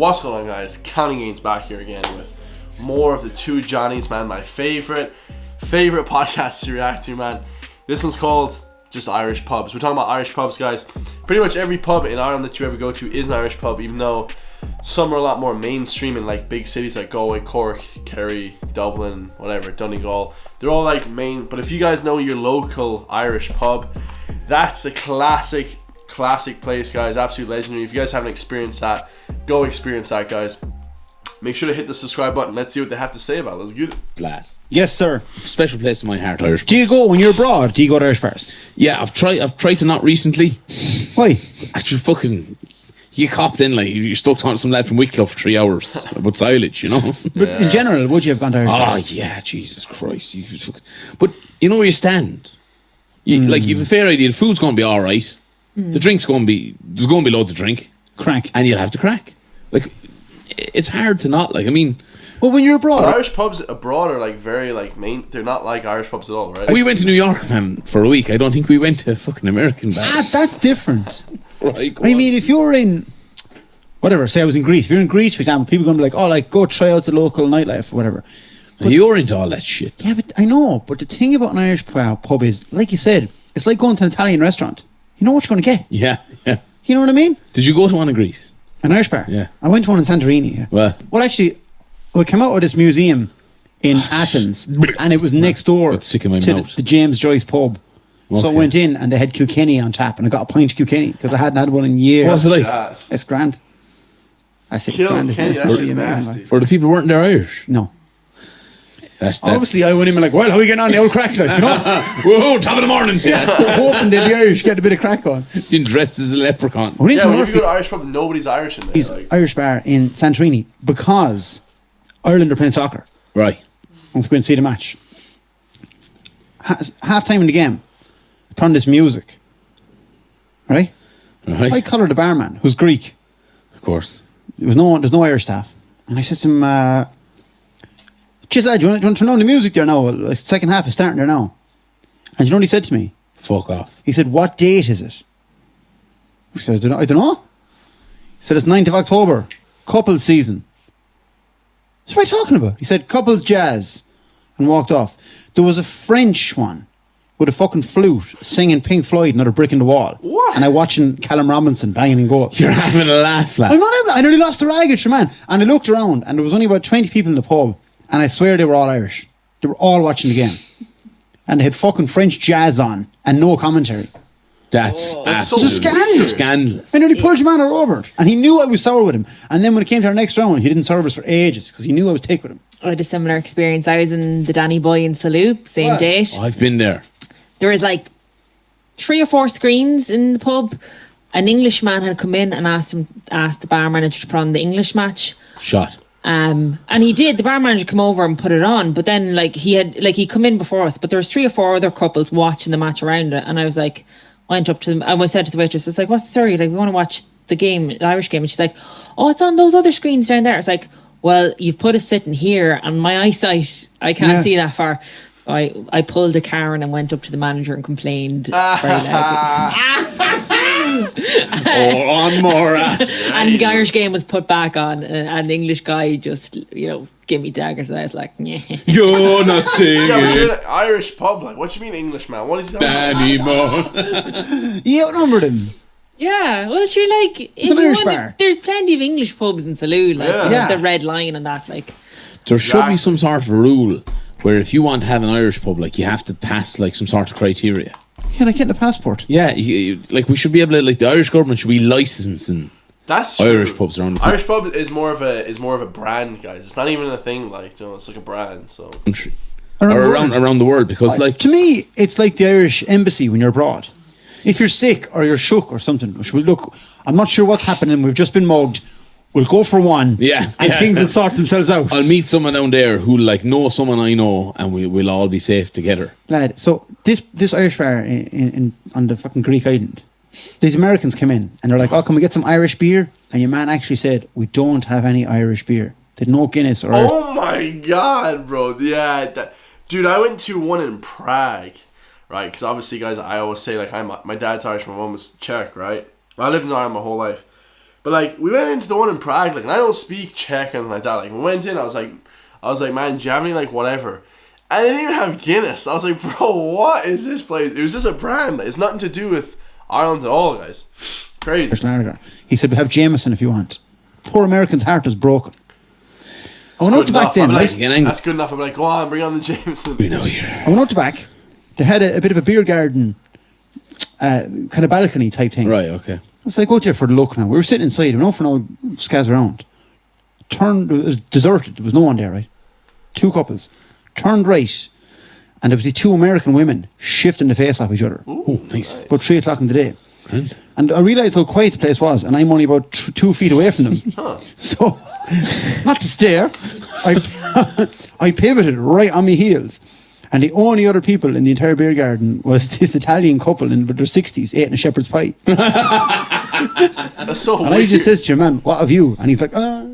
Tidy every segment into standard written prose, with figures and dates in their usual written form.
What's going on, guys? Counting Gains back here again with more of the two Johnnies, man. My favorite podcast to react to, man. This one's called just Irish pubs. We're talking about Irish pubs, guys. Pretty much every pub in Ireland that you ever go to is an Irish pub, even though some are a lot more mainstream in like big cities like Galway, Cork, Kerry, Dublin, whatever, Donegal. They're all like main. But if you guys know your local Irish pub, that's a classic place, guys. Absolute legendary. If you guys haven't experienced that, go experience that, guys. Make sure to hit the subscribe button. Let's see what they have to say about it. Let's get it. Lad. Yes, sir. Special place in my heart, Irish pubs. Do you go when you're abroad? Do you go to Irish bars? Yeah, I've tried to not recently. Why? Actually, fucking, you copped in like you're stuck on some lad from Wicklow for 3 hours about silage, you know. But in general, would you have gone to Irish Oh bars? yeah, Jesus Christ! But you know where you stand. Like you've a fair idea. The food's going to be all right. The drink's going to be there's going to be loads of drink, Crank. and you'll have to crack. Like it's hard to not like. I mean, Well, when you're abroad, But Irish pubs abroad are like very like main. They're not like Irish pubs at all, right? we went to New York, man, for a week. I don't think we went to fucking American bars. that's different. Right, go I on. mean, if you're in, whatever, say I was in Greece. If you're in Greece, for example, people are going to be like, oh, like, go try out the local nightlife or whatever. You're into all that shit. Yeah, but I know. But the thing about an Irish pub is, like you said, it's like going to an Italian restaurant. You know what you're going to get. Yeah. You know what I mean? Did you go to one in Greece? An Irish bar. Yeah. I went to one in Santorini. Yeah. Well, Actually, we came out of this museum in Athens, and it was next door That's sick in my to mouth. the James Joyce pub. So I Okay. went in, and they had Kilkenny on tap, and I got a pint of Kilkenny because I hadn't had one in years. What's it like? Yes. It's grand. I say it's grand. Kilkenny, It's that shit's really amazing. nasty. Like. For the people who weren't there Irish. No. That's Obviously, I went in and like, well, how are we getting on the old crack? Like, you know, whoa, top of the morning to you. hoping that the Irish get a bit of crack on. Been dressed as a leprechaun. I went into Yeah, when you Murphy. go to Irish pub, nobody's Irish in there. He's Like, Irish bar in Santorini because Ireland are playing soccer. Right. I want to go and see the match. Half time in the game, I put on this music. Right? Right. I collared the barman, who's Greek. Of course. There's no Irish staff. And I said to him, "Cheers, lad, do you want to turn on the music there now? The second half is starting there now." And you know what he said to me? Fuck off. He said, "What date is it?" I said, I don't know. He said, "It's 9th of October, couples season." What are you talking about? He said, "Couples jazz," and walked off. There was a French one with a fucking flute singing Pink Floyd, Another Brick in the Wall. What? And I watching Callum Robinson banging in goal. You're having a laugh, lad. I'm not having, I nearly lost the ragged, sure, man. And I looked around, and there was only about 20 people in the pub, and I swear they were all Irish. They were all watching the game. And they had fucking French jazz on, and no commentary. That's That's so absolutely weird. scandalous. I nearly pulled your man all over. And he knew I was sour with him. And then when it came to our next round, he didn't serve us for ages, because he knew I was thick with him. I had a similar experience. I was in the Danny Boy in Salou, same What? date. I've been there. There was like 3 or 4 screens in the pub. An Englishman had come in and asked the bar manager to put on the English match. Shot. And he did. The bar manager come over and put it on, but then he come in before us. But there was 3 or 4 other couples watching the match around it, and I was like, went up to them. I said to the waitress, "It's like, what's the story? Like, we want to watch the game, the Irish game." And she's like, "Oh, it's on those other screens down there." It's like, well, you've put us sitting here, and my eyesight, I can't Yeah. see that far. So I pulled a Karen and went up to the manager and complained very loudly. On more. And the Irish game was put back on, and the English guy just, gave me daggers, and I was like, yeah. You're not singing yeah, but you're in an Irish pub. Like, what you mean English, man? What is he talking about? anymore. He outnumbered him. Yeah, well, sure, like, if an you Irish wanna- bar. there's plenty of English pubs in Salou, like, Yeah. the Red Lion and that, like. There should be Exactly. some sort of a rule where if you want to have an Irish pub, like you have to pass like some sort of criteria. Yeah, like getting a passport. Yeah, like we should be able to, like the Irish government should be licensing That's Irish true. pubs around the Irish pub is more of a brand, guys. It's not even a thing. Like, it's like a brand. So country Around or the world. around the world because like To me, it's like the Irish embassy when you're abroad. If you're sick or you're shook or something, look, I'm not sure what's happening. We've just been mugged. We'll go for one. Yeah, And yeah. things will sort themselves out. I'll meet someone down there who like know someone I know, and we'll all be safe together. Lad, so this Irish bar in on the fucking Greek island, these Americans came in and they're like, "Oh, can we get some Irish beer?" And your man actually said, "We don't have any Irish beer. There's no Guinness or." oh my god, bro. Yeah, dude, I went to one in Prague, right? Because obviously, guys, I always say like my dad's Irish, my mom was Czech, right? I lived in Ireland my whole life. But like we went into the one in Prague, like, and I don't speak Czech and like that. Like we went in, I was like, man, do you have any like whatever? And they didn't even have Guinness. I was like, bro, what is this place? It was just a brand. It's nothing to do with Ireland at all, guys. Crazy. He said, we have Jameson if you want. Poor American's heart is broken. I went out the back then, like, right? That's good enough. I'm like, go on, bring on the Jameson. We know you. I went out the back. They had a bit of a beer garden, kind of balcony type thing. Right, okay. I was like, go out there for the look now. We were sitting inside. We went out for no scaz around. It was deserted. There was no one there, right? 2 couples. Turned right. And there was these 2 American women shifting the face off each other. Oh, nice. About 3 o'clock in the day. Right. And I realised how quiet the place was, and I'm only about 2 feet away from them. So, not to stare, I pivoted right on my heels. And the only other people in the entire beer garden was this Italian couple in their 60s eating a shepherd's pie. That's so And weird. I just says to your man, what have you? And he's like, That's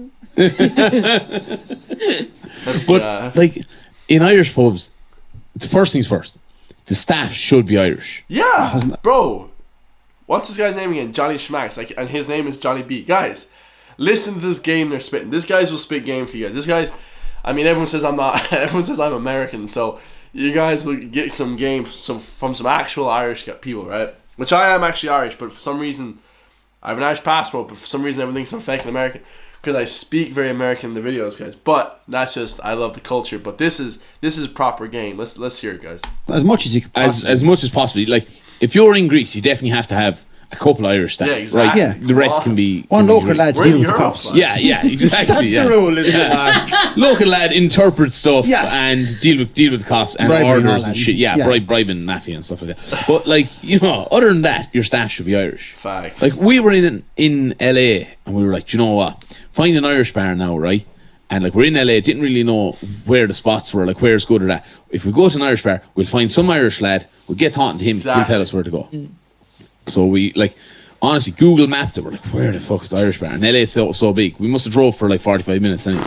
But like in Irish pubs, the first things first, the staff should be Irish. yeah, bro. What's this guy's name again? Johnny Schmacks. Like, and his name is Johnny B. Guys, listen to this game they're spitting. This guys will spit game for you guys. This guy's, I mean, everyone says I'm not. Everyone says I'm American, so you guys will get some game from some actual Irish people, right? Which I am actually Irish, but for some reason I have an Irish passport, but for some reason everyone thinks I'm fake and American because I speak very American in the videos, guys. But that's just, I love the culture. But this is proper game. Let's hear it, guys. as much as you could possibly. As much as possibly. Like if you're in Greece, you definitely have to have a couple Irish staff. Yeah, exactly. Right? Yeah. The rest can be One local Greek. lad to We're deal in with the Europe, cops. man. Yeah, exactly. That's yeah. the rule, isn't it, man? Local lad interpret stuff Yeah. and deal with the cops and Bribery and all orders that. and shit. Yeah, Yeah. bribing mafia and stuff like that. But like, you know, other than that, your staff should be Irish. Facts. Like we were in LA and we were like, do you know what? Find an Irish bar now, right? And like we're in LA, didn't really know where the spots were, like where's good or that. If we go to an Irish bar, we'll find some Irish lad, we'll get talking to him, he'll Exactly. tell us where to go. So we like honestly Google mapped it, we're like, where the fuck is the Irish bar? And LA is so big. We must have drove for like 45 minutes anyway.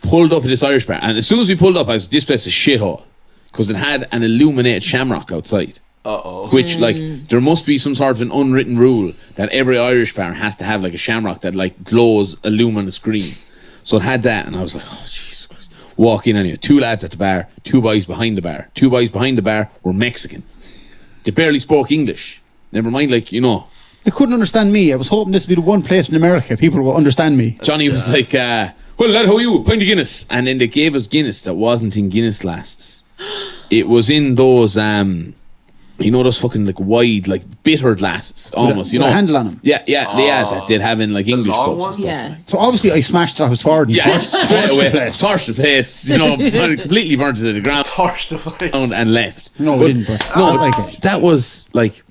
Pulled up at this Irish bar, and as soon as we pulled up, I was, this place is a shithole. Because it had an illuminated shamrock outside. Uh-oh. Which, like, there must be some sort of an unwritten rule that every Irish bar has to have, like, a shamrock that, like, glows a luminous green. So it had that, and I was like, oh, Jesus Christ. Walk in anyway. 2 lads at the bar, 2 boys behind the bar. 2 boys behind the bar were Mexican. They barely spoke English. Never mind, like, you know. They couldn't understand me. I was hoping this would be the one place in America people would understand me. Johnny was like, well, lad, how are you? Pint of Guinness. And then they gave us Guinness that wasn't in Guinness glasses. It was in those, you know, those fucking, like, wide, like, bitter glasses, almost, you with know. a handle on 'em. Yeah, that they'd have in, like, English long pubs and ones? stuff. Yeah. So obviously I smashed it off his forward and Yeah, straight torched away. the place. Torched the place, you know, completely burnt it to the ground Torch the place. and left. No, we didn't, but No, I like it. that was, like,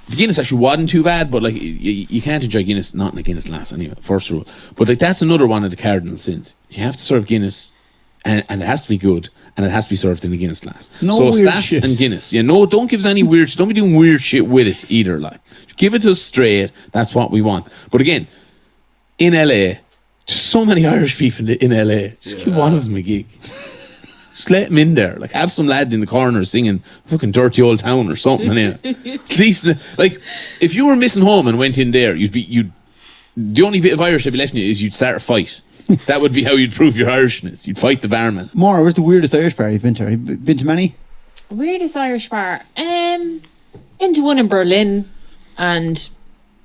the Guinness actually wasn't too bad, but, like, you can't enjoy Guinness, not in a Guinness glass anyway, first rule. But, like, that's another one of the cardinal sins. You have to serve Guinness, and it has to be good, and it has to be served in a Guinness glass. No so weird staff shit. and Guinness. Yeah, no, don't give us any weird shit. Don't be doing weird shit with it either, like. Give it to us straight. That's what we want. But again, in LA, just so many Irish people in LA. Just give one of them a gig. Just let them in there. Like, have some lad in the corner singing fucking Dirty Old Town or something. At least, like, if you were missing home and went in there, the only bit of Irish that'd be left in you is you'd start a fight. That would be how you'd prove your Irishness. You'd fight the barman. Maura, where's the weirdest Irish bar you've been to? Have you been to many? Weirdest Irish bar. Into one in Berlin, and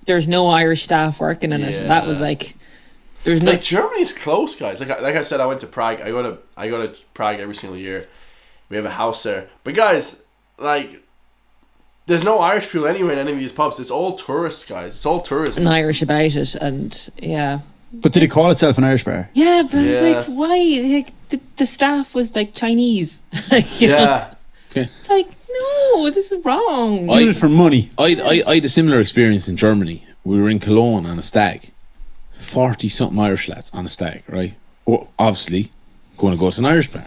there's no Irish staff working in it. Yeah. That was like, there's no. Like, Germany's close, guys. Like I said, I went to Prague. I go to Prague every single year. We have a house there. But guys, like, there's no Irish people anywhere in any of these pubs. It's all tourists, guys. It's all tourism. An Irish about it, and yeah. But did it call itself an Irish bar? Yeah, but I was Yeah. like, why? Like, the staff was like Chinese. You know? Yeah. It's like, no, this is wrong. Doing it for money. I had a similar experience in Germany. We were in Cologne on a stag. 40-something Irish lads on a stag, right? Well, obviously, going to go to an Irish bar.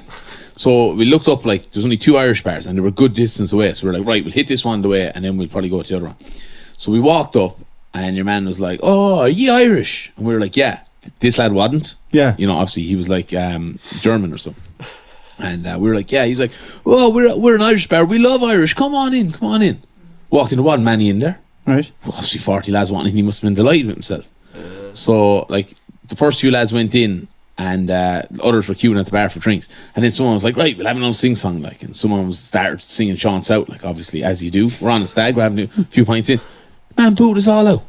So we looked up, like, there's only 2 Irish bars, and they were a good distance away. So we're like, right, we'll hit this one the way, and then we'll probably go to the other one. So we walked up, and your man was like, oh, are you Irish? And we were like, yeah. This lad wasn't. Yeah. You know, obviously, he was like German or something. And we were like, yeah. He's like, oh, we're an Irish bar. We love Irish. Come on in. Walked in, there wasn't many in there. Right. Well, obviously 40 lads wanting, he must have been delighted with himself. So like the first few lads went in, and others were queuing at the bar for drinks, and then someone was like, right, we'll have another sing song, like, and someone was started singing Sean South, like, obviously, as you do. We're on the stag, we're having a few pints in, man, booed us all out,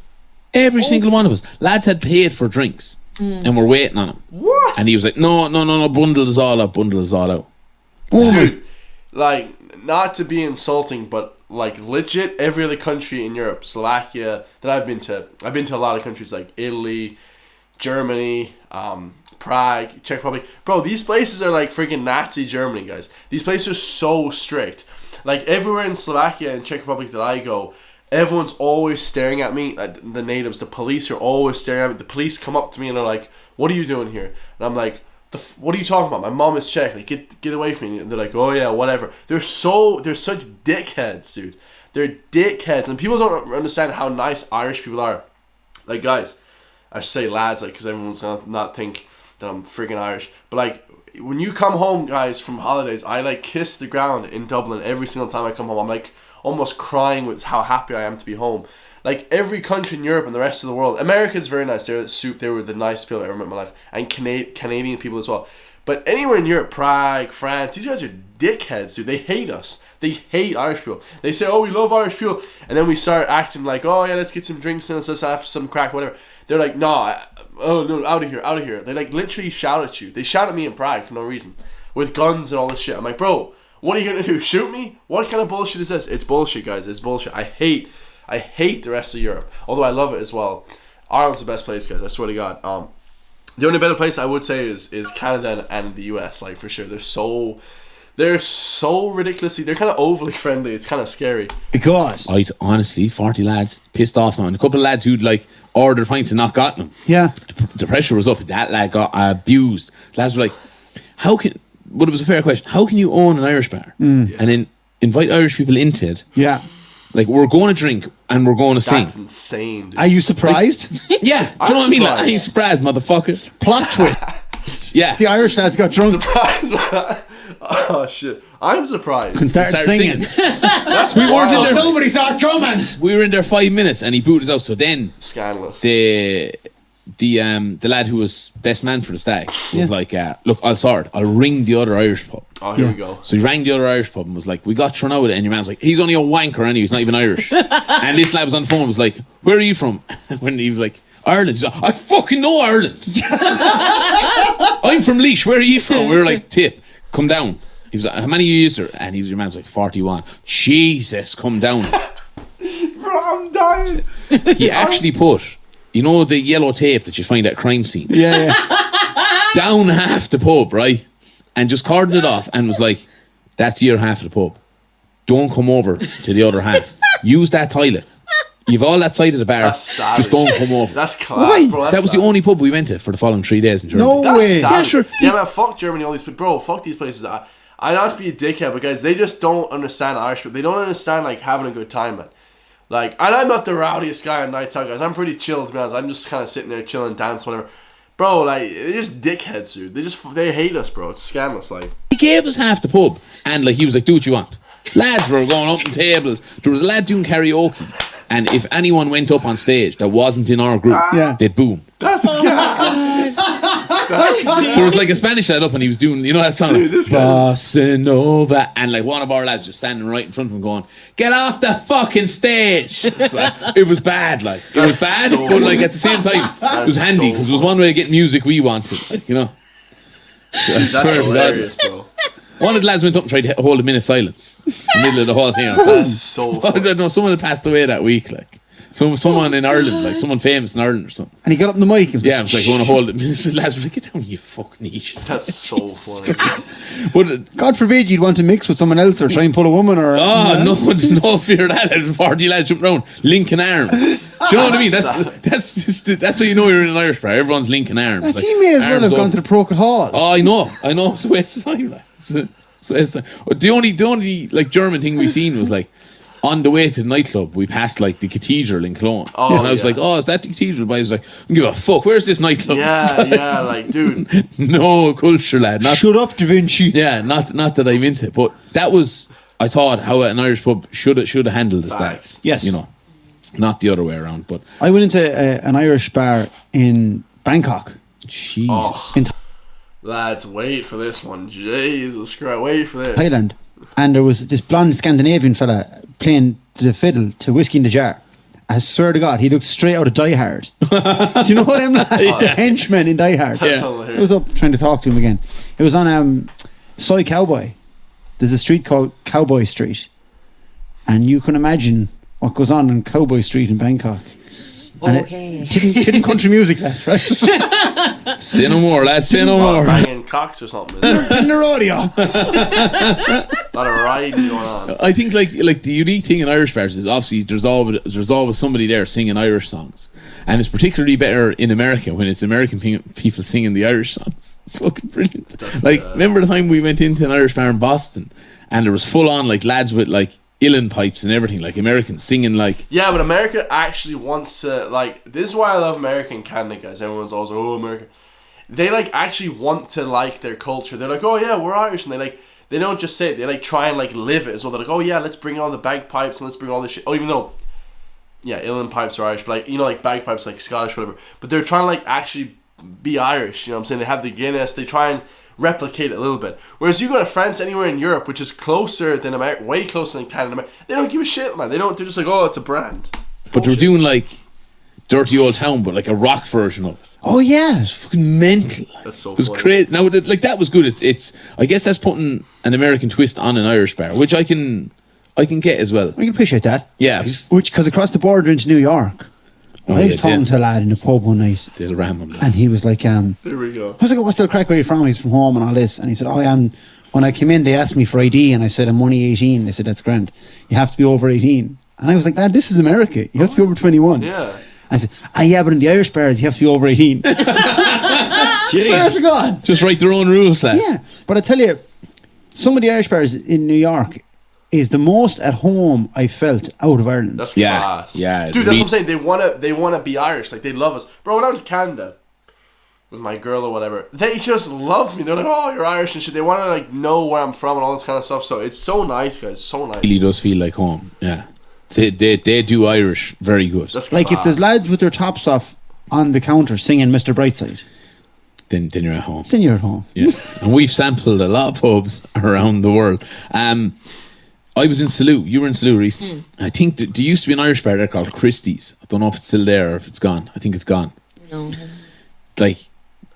every single one of us. Lads had paid for drinks and we're waiting on him. What? And he was like, no, bundle us all out. Dude, like, not to be insulting, but like legit every other country in Europe, Slovakia that I've been to a lot of countries like Italy, Germany, Prague, Czech Republic. Bro, these places are like freaking Nazi Germany, guys. These places are so strict. Like everywhere in Slovakia and Czech Republic that I go, everyone's always staring at me. The natives, the police are always staring at me. The police come up to me and they're like, "What are you doing here?" And I'm like, "What are you talking about? My mom is Czech. Like, get away from me." And they're like, "Oh yeah, whatever." They're such dickheads, dude. They're dickheads, and people don't understand how nice Irish people are. Like, guys, I should say lads, like, because everyone's gonna not think that I'm freaking Irish. But like, when you come home, guys, from holidays, I like kiss the ground in Dublin every single time I come home. I'm like almost crying with how happy I am to be home. Like every country in Europe and the rest of the world, America's very nice. They were the nicest people I ever met in my life, and Canadian people as well. But anywhere in Europe, Prague, France, these guys are dickheads, dude. They hate us. They hate Irish people. They say, "Oh, we love Irish people," and then we start acting like, "Oh yeah, let's get some drinks and let's have some crack, whatever." They're like, "Nah, oh no, out of here." They like literally shout at you. They shout at me in Prague for no reason, with guns and all this shit. I'm like, bro, what are you gonna do? Shoot me? What kind of bullshit is this? It's bullshit, guys. It's bullshit. I hate the rest of Europe, although I love it as well. Ireland's the best place, guys. I swear to God. The only better place I would say is Canada and the US, like for sure. They're so ridiculously. They're kind of overly friendly. It's kind of scary. God. I'd honestly 40 lads pissed off now, and a couple of lads who'd like ordered pints and not gotten them. Yeah. The pressure was up. That lad got abused. Lads were like, but it was a fair question. How can you own an Irish bar and then invite Irish people into it? Yeah. Like, we're going to drink and we're going to sing. That's insane, dude. Are you surprised? Yeah. Do you know what I mean? Like, I ain't surprised, motherfucker. Plot twist. Yeah. The Irish lads got drunk Surprised, man. Oh shit! I'm surprised. and started singing. That's We weren't in there. Nobody saw it coming. We were in there 5 minutes and he booted us out. So then Scandalous. the lad who was best man for the stag was like, look, I'll sort it. I'll ring the other Irish pub. Oh, here we go. So he rang the other Irish pub and was like, we got thrown out of it. And your man was like, he's only a wanker anyway, he's not even Irish. And this lad was on the phone and was like, where are you from? When he was like, Ireland. He's like, I fucking know Ireland. I'm from Laois. Where are you from? We were like, Tip, come down. He was like, how many of you used her? And your man was like, 41. Jesus, come down. Bro, I'm dying. He actually put, you know, the yellow tape that you find at a crime scene, Yeah. down half the pub, right? And just cordoned it off and was like, that's your half of the pub. Don't come over to the other half. Use that toilet. You've all that side of the bar. That's savage. Just don't come over. That's class. Why? Bro, that's That was the bad. only pub we went to for the following 3 days in Germany. No That's way. savage. Yeah, sure. Yeah, man, fuck Germany, all these people. Bro, fuck these places. I not to be a dickhead, but guys, they just don't understand Irish people. They don't understand, like, having a good time, man. Like, and I'm not the rowdiest guy on nights out, guys. I'm pretty chill, to be honest. I'm just kind of sitting there chilling, dancing, whatever. Bro, like, they're just dickheads, dude. They hate us, bro. It's scandalous, like. He gave us half the pub and like he was like, do what you want. Lads were going up on tables. There was a lad doing karaoke, and if anyone went up on stage that wasn't in our group, they'd boom. That's gas. That's gas. There was like a Spanish lad up and he was doing, you know that song? Dude, this guy- Bossa Nova. And like one of our lads just standing right in front of him going, get off the fucking stage. So, it was bad, like. It was bad, so but like at the same time, it was That's handy so because it was one way of getting music we wanted, like, you know. So, I That's swear to God, hilarious, bro. one of the lads went up and tried to hold a minute silence in the middle of the whole thing. That's so I funny. don't know, someone had passed away that week, like. Someone in Ireland, like someone famous in Ireland or something. And he got up on the mic and was Yeah, I was like, I want to hold it. The lads were like, get down, you fucking idiot. That's so funny. But God forbid you'd want to mix with someone else or try and pull a woman or... no fear of that. There's 40 lads jumping around, linking arms. Do you know what I mean? That's how you know you're in an Irish bar. Everyone's linking arms. That's, he may as well have gone to the Procol Hall. Oh, I know. It's a waste of time. Like. It's a waste of time. The only like German thing we seen was like, on the way to the nightclub, we passed like the cathedral in Cologne. Oh, and I was yeah. like, oh, is that the cathedral? But I was like, I don't give a fuck, where's this nightclub? Yeah, like, dude. No culture, lad. Shut up, Da Vinci. Yeah, not that I'm into it. But that was, I thought, how an Irish pub should have handled the stag. Facts. Yes. You know. not the other way around. But I went into an Irish bar in Bangkok. Jesus, Oh, In lads, wait for this one. Jesus Christ, wait for this. Thailand, and there was this blonde Scandinavian fella playing the fiddle to Whiskey in the Jar. I swear to God, he looked straight out of Die Hard. Do you know what I'm like? The henchman in Die Hard. That's I hilarious. was up trying to talk to him again. It was on Soy Cowboy. There's a street called Cowboy Street, and you can imagine what goes on Cowboy Street in Bangkok. And Okay. Didn't country music, that right? say no more, lads. Say no more. Banging cocks or something. Isn't there? In the rodeo. A lot of riding going on. I think like the unique thing in Irish bars is obviously there's always somebody there singing Irish songs, and it's particularly better in America when it's American people singing the Irish songs. It's fucking brilliant. Remember the time we went into an Irish bar in Boston, and there was full on like lads with like uilleann pipes and everything, like Americans singing like. Yeah, but America actually wants to, like, this is why I love America and Canada, guys. Everyone's always like, oh, America. They like actually want to like their culture. They're like, oh yeah, we're Irish, and they don't just say it. They like try and like live it as well. They're like, oh yeah, let's bring all the bagpipes and let's bring all this shit. Oh, even though, yeah, uilleann pipes are Irish, but like, you know, like bagpipes like Scottish, whatever. But they're trying to like actually be Irish. You know what I'm saying? They have the Guinness. They try and replicate it a little bit. Whereas you go to France, anywhere in Europe, which is closer than America, way closer than Canada, America, they don't give a shit, man. They don't. They're just like, oh, it's a brand. But they're doing like Dirty Old Town, but like a rock version of it. Oh yeah. It's fucking mental. That's so It was funny. crazy. Now, like that was good. It's I guess that's putting an American twist on an Irish bar, which I can get as well. I can appreciate that. Yeah, Because across the border into New York, I was yeah, talking to a lad in the pub one night, they'll ram them. and he was like, There we go. I was like, what's the crack, where you from? He's from home and all this. And he said, when I came in, they asked me for ID, and I said, I'm only 18. They said, that's grand. You have to be over 18. And I was like, lad, this is America. You have to be over 21. Yeah. I said, yeah, but in the Irish bars, you have to be over 18. Swear to God. Just write their own rules, lad. Yeah. But I tell you, some of the Irish bars in New York is the most at home I felt out of Ireland. That's Yeah, class. yeah, Dude, that's what I'm saying. They wanna be Irish. Like, they love us. Bro, when I went to Canada with my girl or whatever, they just loved me. They're like, oh, you're Irish and shit. They want to like know where I'm from and all this kind of stuff. So it's so nice, guys. So nice. Really does feel like home. Yeah, they do Irish very good. That's Like, if class. there's lads with their tops off on the counter singing Mr. Brightside, Then you're at home. then you're at home. Yeah, and we've sampled a lot of pubs around the world. I was in Salou. You were in Salou recently. I think there used to be an Irish bar there called Christie's. I don't know if it's still there or if it's gone. I think it's gone. No. Like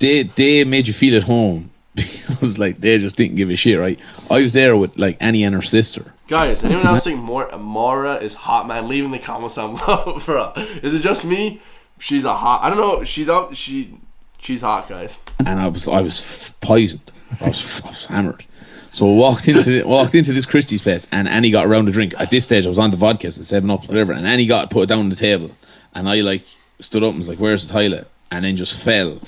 they made you feel at home because like they just didn't give a shit, right? I was there with like Annie and her sister. Guys, anyone else think Mora is hot, man? Leave in the comments down below. For is it just me? She's a hot. I don't know. She's hot, guys. And I was poisoned. I was hammered. So I walked into this Christie's place, and Annie got around a drink. At this stage, I was on the vodka and 7-Up, whatever. And Annie put it down on the table, and I like stood up and was like, "Where's the toilet?" And then just fell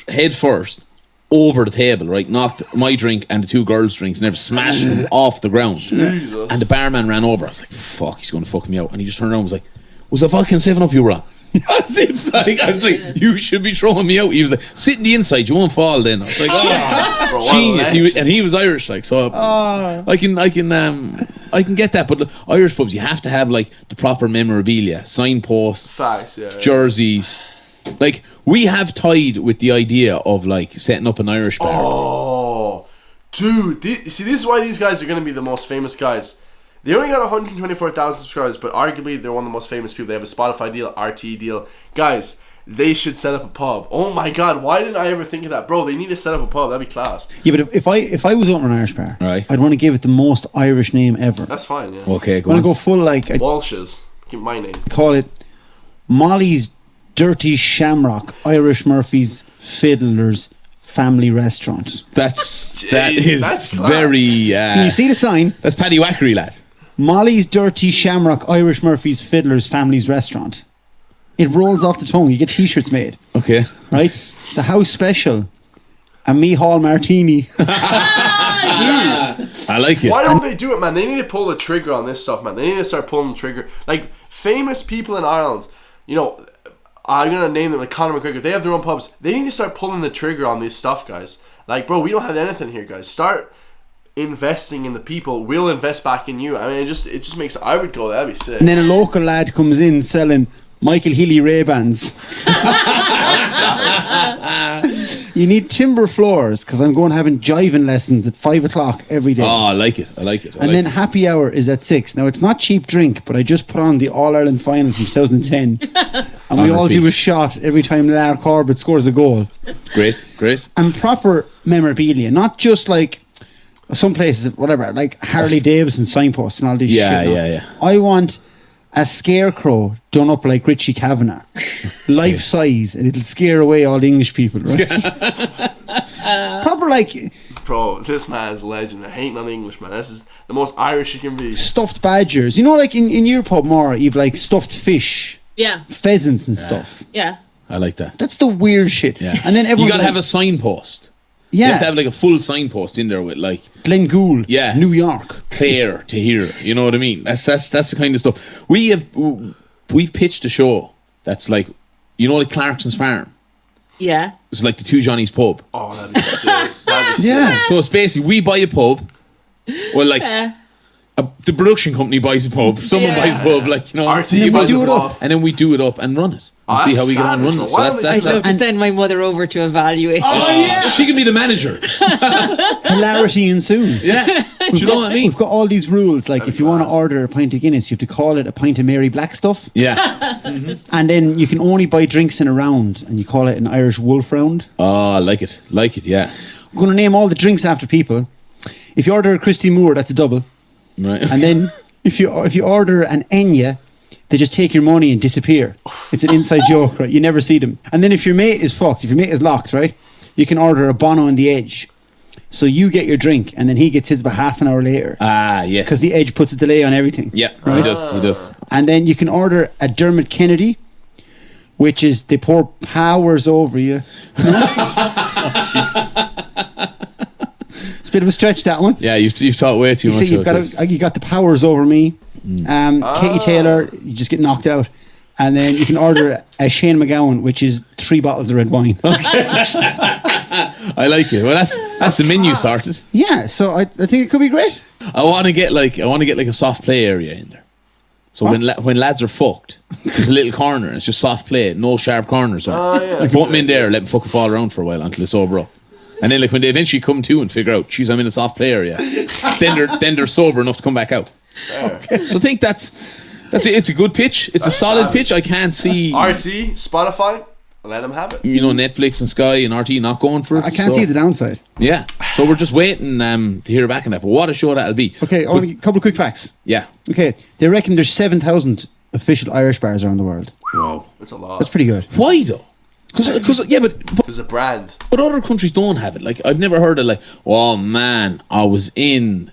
head first over the table. Right, knocked my drink and the two girls' drinks, and never smashed them off the ground. Jesus. And the barman ran over. I was like, "Fuck, he's going to fuck me out." And he just turned around and was like, "Was that vodka and 7-Up you were on?" As if like I was like, "You should be throwing me out." He was like, "Sit in the inside, you won't fall." Then I was like, "Oh, Bro, what a genius!" legend. He was Irish, like so. I can get that, but Irish pubs, you have to have like the proper memorabilia, signposts, Facts, yeah. jerseys. Like we have tied with the idea of like setting up an Irish bar. Oh, dude. See, this is why these guys are going to be the most famous guys. They only got 124,000 subscribers, but arguably they're one of the most famous people. They have a Spotify deal, RTE deal. Guys, they should set up a pub. Oh my God, why didn't I ever think of that? Bro, they need to set up a pub. That'd be class. Yeah, but if I was opening an Irish bar, Right. I'd want to give it the most Irish name ever. That's fine, yeah. Okay, I go want on. to go full, like, I'd Walsh's. Keep my name. call it Molly's Dirty Shamrock Irish Murphy's Fiddlers Family Restaurant. that Jeez, is that's class. very. Can you see the sign? That's Paddy Wackery, lad. Molly's Dirty Shamrock Irish Murphy's Fiddlers Family's Restaurant. It rolls off the tongue. You get t-shirts made, Okay. right? The house special, a me hall martini. I like it. Why don't they do it, man? They need to pull the trigger on this stuff, man. They need to start pulling the trigger. Like, famous people in Ireland, you know, I'm going to name them like Conor McGregor. They have their own pubs. They need to start pulling the trigger on this stuff, guys. Like, bro, we don't have anything here, guys. Start investing in the people will invest back in you. I mean, it just makes. I would go. That'd be sick. And then a local lad comes in selling Michael Healy Ray-Bans. You need timber floors because I'm going having jiving lessons at 5 o'clock every day. Oh, I like it. And then happy hour is at 6. Now, it's not cheap drink, but I just put on the All-Ireland final from 2010. And we all do a shot every time Lar Corbett scores a goal. Great. And proper memorabilia, not just like some places, whatever, like Harley Davidson signposts and all this shit. Yeah. I want a scarecrow done up like Richie Kavanagh, life size, and it'll scare away all the English people, right? Proper like Bro, this man's a legend. I hating on the English, man. This is the most Irish you can be. stuffed badgers. You know, like in your pub, Maura, you've like stuffed fish, Yeah. pheasants and stuff. Yeah. I like that. That's the weird shit. Yeah. And then everyone you gotta have a signpost. You yeah, have to have like a full signpost in there with like Glen Gould, Yeah. New York. clear to hear. You know what I mean? That's the kind of stuff we've pitched a show that's like, you know, like Clarkson's Farm. Yeah. It's like the Two Johnnies pub. Oh, that'd be sick. That'd be Yeah. sick. So it's basically we buy a pub. Well, like the production company buys a pub. Someone Yeah. buys a pub. Like, you know, RT then we buys do a it pub. and then we do it up and run it. And Oh, see that's how we get on savage, running though. it. So Why that's don't I'd love to And- send my mother over to evaluate. Oh yeah, she can be the manager. hilarity ensues. Yeah. Do you know what I mean? We've got all these rules. Like, if you want to order a pint of Guinness, you have to call it a pint of Mary Black stuff. Yeah. And then you can only buy drinks in a round, and you call it an Irish wolf round. Oh, I like it. Yeah. I'm going to name all the drinks after people. If you order a Christy Moore, that's a double. Right. And then if you order an Enya, they just take your money and disappear. It's an inside joke, right? You never see them. And then if your mate is fucked, if your mate is locked, right, you can order a Bono on the Edge. So you get your drink, and then he gets his about half an hour later. Yes. Because the Edge puts a delay on everything. Yeah, he does. And then you can order a Dermot Kennedy, which is they pour powers over you. Jesus. It's a bit of a stretch, that one. Yeah, you've taught way too You much. see, about this. you got the powers over me. Katie Taylor, you just get knocked out. And then you can order a Shane McGowan, which is 3 bottles of red wine. I like it. Well, that's the menu sorted. Yeah, so I think it could be great. I want to get like a soft play area in there. So when lads are fucked, there's a little corner. And it's just soft play, no sharp corners. yeah. Like, put them in there, let them fucking fall around for a while until they sober up. And then like when they eventually come to and figure out, geez, I'm in a soft play area, then they're sober enough to come back out. So I think that's it. It's a good pitch. It's a solid pitch. I can't see RT, Spotify, let them have it. Netflix and Sky and RT not going for it. I can't see the downside. Yeah. So we're just waiting to hear back on that. But what a show that'll be. Okay, only a couple of quick facts. Yeah. Okay, they reckon there's 7,000 official Irish bars around the world. Wow. It's a lot. That's pretty good. Why though? Because It's a brand. but other countries don't have it. Like I've never heard of like, oh man, I was in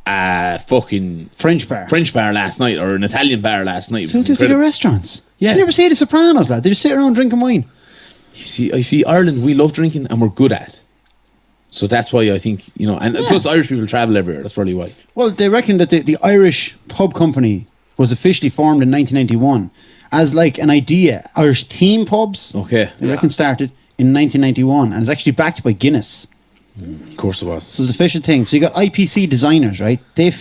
a fucking French bar. French bar last night or an Italian bar last night. It So was do the incredible. restaurants. Yeah. You never say the Sopranos, lad. They just sit around drinking wine. I see Ireland, we love drinking and we're good at it. So that's why I think, and plus Irish people travel everywhere. That's probably why. Well, they reckon that the Irish pub company was officially formed in 1991 as like an idea. Irish theme pubs, Okay. they reckon, started in 1991 and it's actually backed by Guinness. Of course it was. So it's an official thing. So you got IPC designers, right? They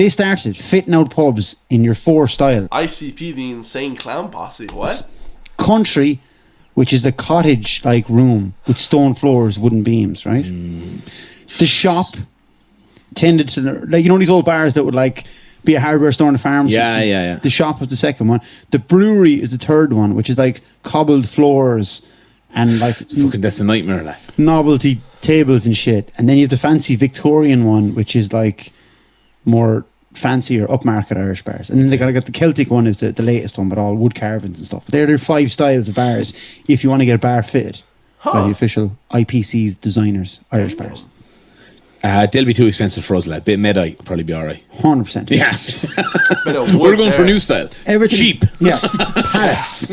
started fitting out pubs in your 4 style. ICP, the Insane Clown Posse. What? Country, which is the cottage like room with stone floors, wooden beams, right? The shop tended to, like, these old bars that would like be a hardware store on a farm. Yeah. The shop was the second one. The brewery is the third one, which is like cobbled floors and like Fucking that's a nightmare, lad. novelty tables and shit. And then you have the fancy Victorian one, which is like more fancier upmarket Irish bars. And then they got the Celtic one is the latest one, but all wood carvings and stuff. But they're 5 styles of bars if you want to get a bar fitted by the official IPC's designers Irish bars. They'll be too expensive for us, lad. Bit mid-eye, probably be alright. 100%. Yeah. Bit of We're wood going for there. new style. Everything Cheap. Yeah. Pallets.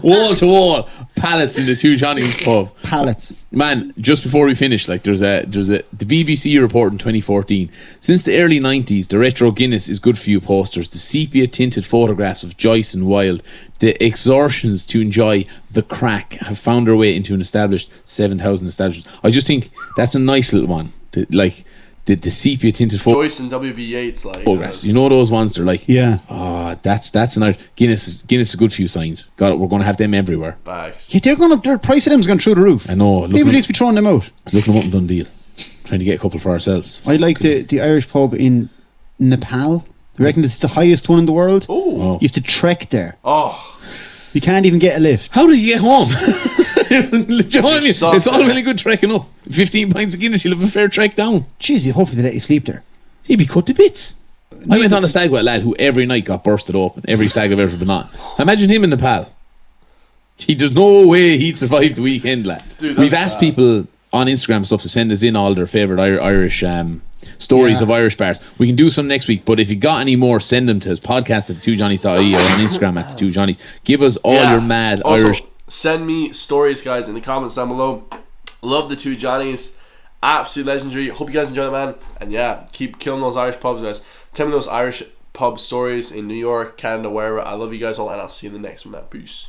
Wall to wall. Pallets in the Two Johnnies pub. Pallets. Man, just before we finish, like there's the BBC report in 2014. Since the early 90s, the retro Guinness is good for you posters, the sepia tinted photographs of Joyce and Wilde, the exhortations to enjoy the crack have found their way into an established 7,000 establishments. I just think that's a nice little one. The sepia tinted Joyce and WB Yates, like photographs. You know those ones? They're like, Yeah. that's an art. Guinness a good few signs. Got it. We're going to have them everywhere. bags. Yeah, their price of them's gone through the roof. I know. People used to be throwing them out. Looking them up in Dundee, trying to get a couple for ourselves. I like the Irish pub in Nepal. I reckon it's the highest one in the world. Oh. You have to trek there. Oh. You can't even get a lift. How do you get home? Johnny, it's all suck, really good trekking up. 15 pints of Guinness, you'll have a fair trek down. Jeez, hopefully they let you sleep there. He'd be cut to bits. I went on a stag with a lad who every night got bursted open. Every stag I've ever been on. Imagine him in Nepal. There's no way he'd survive the weekend, lad. Dude, We've asked people on Instagram and stuff to send us in all their favourite Irish stories of Irish bars. We can do some next week, but if you got any more, send them to us. Podcast at the2johnnies.ie or on Instagram at the 2johnnies. Give us all your mad Also, Irish. Send me stories, guys, in the comments down below. Love the 2 Johnnies. Absolute legendary. Hope you guys enjoy it, man. And yeah, keep killing those Irish pubs, guys. Tell me those Irish pub stories in New York, Canada, wherever. I love you guys all, and I'll see you in the next one, man. Peace.